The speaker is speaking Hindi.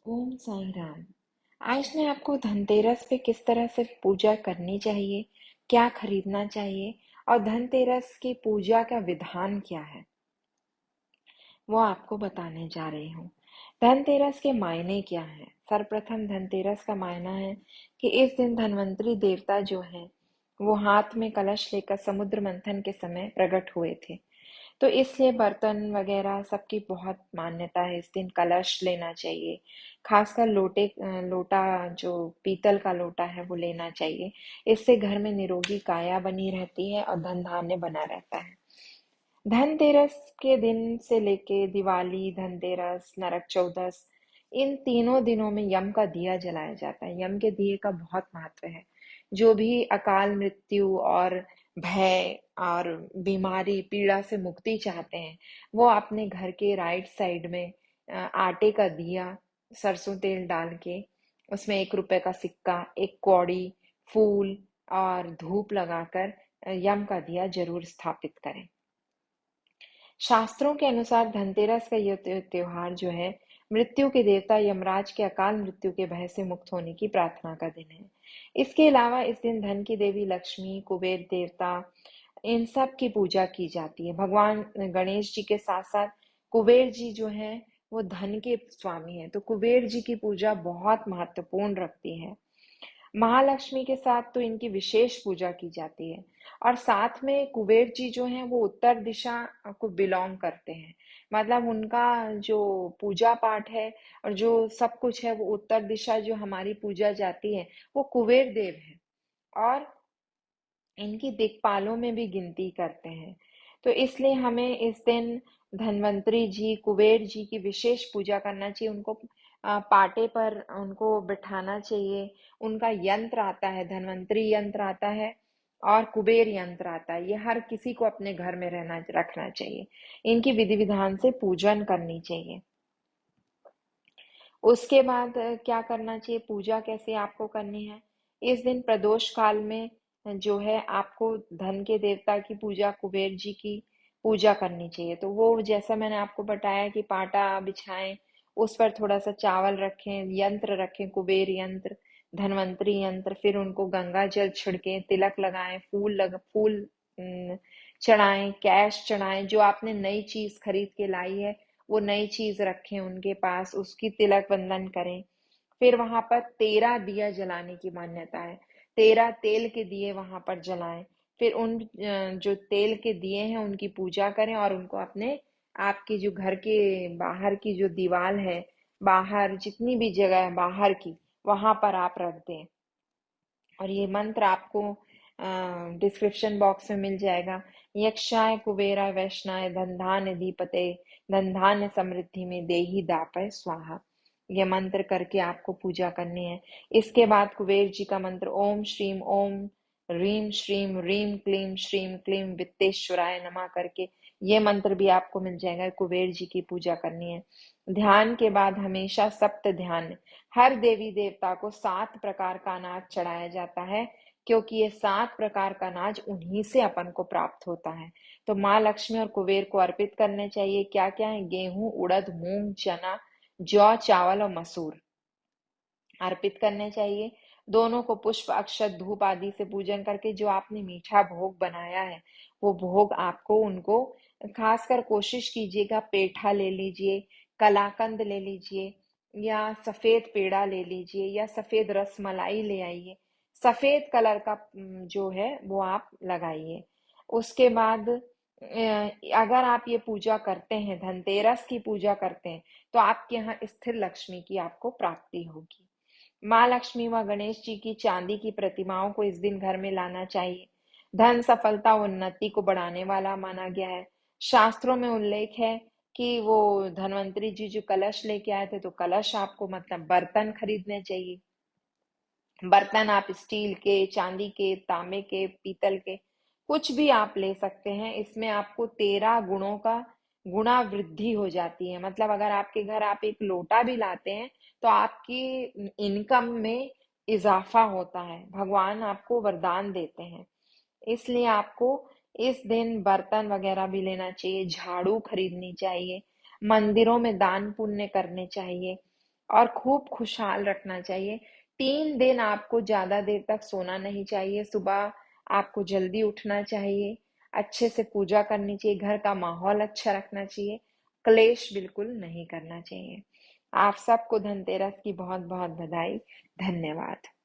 ओम साईं राम। आज मैं आपको धनतेरस पे किस तरह से पूजा करनी चाहिए, क्या खरीदना चाहिए और धनतेरस की पूजा का विधान क्या है, वो आपको बताने जा रही हूँ। धनतेरस के मायने क्या हैं? सर्वप्रथम धनतेरस का मायना है कि इस दिन धन्वंतरी देवता जो हैं, वो हाथ में कलश लेकर समुद्र मंथन के समय प्रकट हुए थे। तो इसलिए बर्तन वगैरह सबकी बहुत मान्यता है, इस दिन कलश लेना चाहिए। खासकर लोटा जो पीतल का लोटा है वो लेना चाहिए। इससे घर में निरोगी काया बनी रहती है और धन धान्य बना रहता है। धनतेरस के दिन से लेके दिवाली, धनतेरस, नरक चौदस, इन तीनों दिनों में यम का दिया जलाया जाता है। यम के दिए का बहुत महत्व है। जो भी अकाल मृत्यु और भय और बीमारी पीड़ा से मुक्ति चाहते हैं, वो अपने घर के राइट साइड में आटे का दिया सरसों तेल डाल के उसमें 1 रुपए का सिक्का, एक कौड़ी, फूल और धूप लगाकर यम का दिया जरूर स्थापित करें। शास्त्रों के अनुसार धनतेरस का यह त्योहार जो है, मृत्यु के देवता यमराज के अकाल मृत्यु के भय से मुक्त होने की प्रार्थना का दिन है। इसके अलावा इस दिन धन की देवी लक्ष्मी, कुबेर देवता, इन सब की पूजा की जाती है। भगवान गणेश जी के साथ साथ कुबेर जी जो हैं, वो धन के स्वामी हैं, तो कुबेर जी की पूजा बहुत महत्वपूर्ण रखती है। महालक्ष्मी के साथ तो इनकी विशेष पूजा की जाती है। और साथ में कुबेर जी जो हैं, वो उत्तर दिशा को बिलोंग करते हैं। मतलब उनका जो पूजा पाठ है और जो सब कुछ है, वो उत्तर दिशा जो हमारी पूजा जाती है, वो कुबेर देव है। और इनकी दिक्पालों में भी गिनती करते हैं। तो इसलिए हमें इस दिन धन्वंतरी जी, कुबेर जी की विशेष पूजा करना चाहिए। उनको पाटे पर उनको बिठाना चाहिए। उनका यंत्र आता है, धन्वंतरी यंत्र आता है और कुबेर यंत्र आता है। ये हर किसी को अपने घर में रहना रखना चाहिए। इनकी विधि विधान से पूजन करनी चाहिए। उसके बाद क्या करना चाहिए, पूजा कैसे आपको करनी है। इस दिन प्रदोष काल में जो है आपको धन के देवता की पूजा, कुबेर जी की पूजा करनी चाहिए। तो वो जैसा मैंने आपको बताया कि पाटा बिछाएं, उस पर थोड़ा सा चावल रखें, यंत्र रखें, कुबेर यंत्र, धनवंतरी यंत्र, फिर उनको गंगा जल छिड़कें, तिलक लगाएं, फूल चढ़ाएं, कैश चढ़ाएं। जो आपने नई चीज खरीद के लाई है, वो नई चीज रखें उनके पास, उसकी तिलक वंदन करें। फिर वहां पर 13 दिया जलाने की मान्यता है। 13 तेल के दिए वहां पर जलाएं। फिर उन जो तेल के दिए हैं उनकी पूजा करें और उनको अपने आपके जो घर के बाहर की जो दीवार है, बाहर जितनी भी जगह है बाहर की, वहां पर आप रख दें। और ये मंत्र आपको डिस्क्रिप्शन बॉक्स में मिल जाएगा। यक्षाय कुबेराय वैष्णाय धनधान्य धीपते, धनधान्य समृद्धि में देही दापय स्वाहा। ये मंत्र करके आपको पूजा करनी है। इसके बाद कुबेर जी का मंत्र ओम श्रीम ओम रीम श्रीम रीम क्लीम श्रीम क्लीम वित्तेश्वराय नमः करके ये मंत्र भी आपको मिल जाएगा। कुबेर जी की पूजा करनी है। ध्यान के बाद हमेशा सप्त ध्यान, हर देवी देवता को 7 प्रकार का अनाज चढ़ाया जाता है, क्योंकि ये 7 प्रकार का अनाज उन्हीं से अपन को प्राप्त होता है। तो माँ लक्ष्मी और कुबेर को अर्पित करने चाहिए। क्या क्या है? गेहूं, उड़द, मूंग, चना, जौ, चावल और मसूर अर्पित करने चाहिए। दोनों को पुष्प, अक्षत, धूप आदि से पूजन करके जो आपने मीठा भोग बनाया है, वो भोग आपको उनको, खासकर कोशिश कीजिएगा पेठा ले लीजिए, कलाकंद ले लीजिए, या सफेद पेड़ा ले लीजिए, या सफेद रस मलाई ले आइए। सफेद कलर का जो है वो आप लगाइए। उसके बाद अगर आप ये पूजा करते हैं, धनतेरस की पूजा करते हैं, तो आपके यहाँ स्थिर लक्ष्मी की आपको प्राप्ति होगी। माँ लक्ष्मी व गणेश जी की चांदी की प्रतिमाओं को इस दिन घर में लाना चाहिए। धन, सफलता, उन्नति को बढ़ाने वाला माना गया है। शास्त्रों में उल्लेख है कि वो धनवंतरी जी जो कलश लेके आए थे, तो कलश आपको मतलब बर्तन खरीदने चाहिए। बर्तन आप स्टील के, चांदी के, तांबे के, पीतल के, कुछ भी आप ले सकते हैं। इसमें आपको 13 गुणों का गुणा वृद्धि हो जाती है। मतलब अगर आपके घर आप एक लोटा भी लाते हैं, तो आपकी इनकम में इजाफा होता है। भगवान आपको वरदान देते हैं। इसलिए आपको इस दिन बर्तन वगैरह भी लेना चाहिए, झाड़ू खरीदनी चाहिए, मंदिरों में दान पुण्य करने चाहिए। और खूब खुशहाल रखना चाहिए। 3 दिन आपको ज्यादा देर तक सोना नहीं चाहिए, सुबह आपको जल्दी उठना चाहिए, अच्छे से पूजा करनी चाहिए, घर का माहौल अच्छा रखना चाहिए, क्लेश बिल्कुल नहीं करना चाहिए। आप सबको धनतेरस की बहुत बहुत बधाई। धन्यवाद।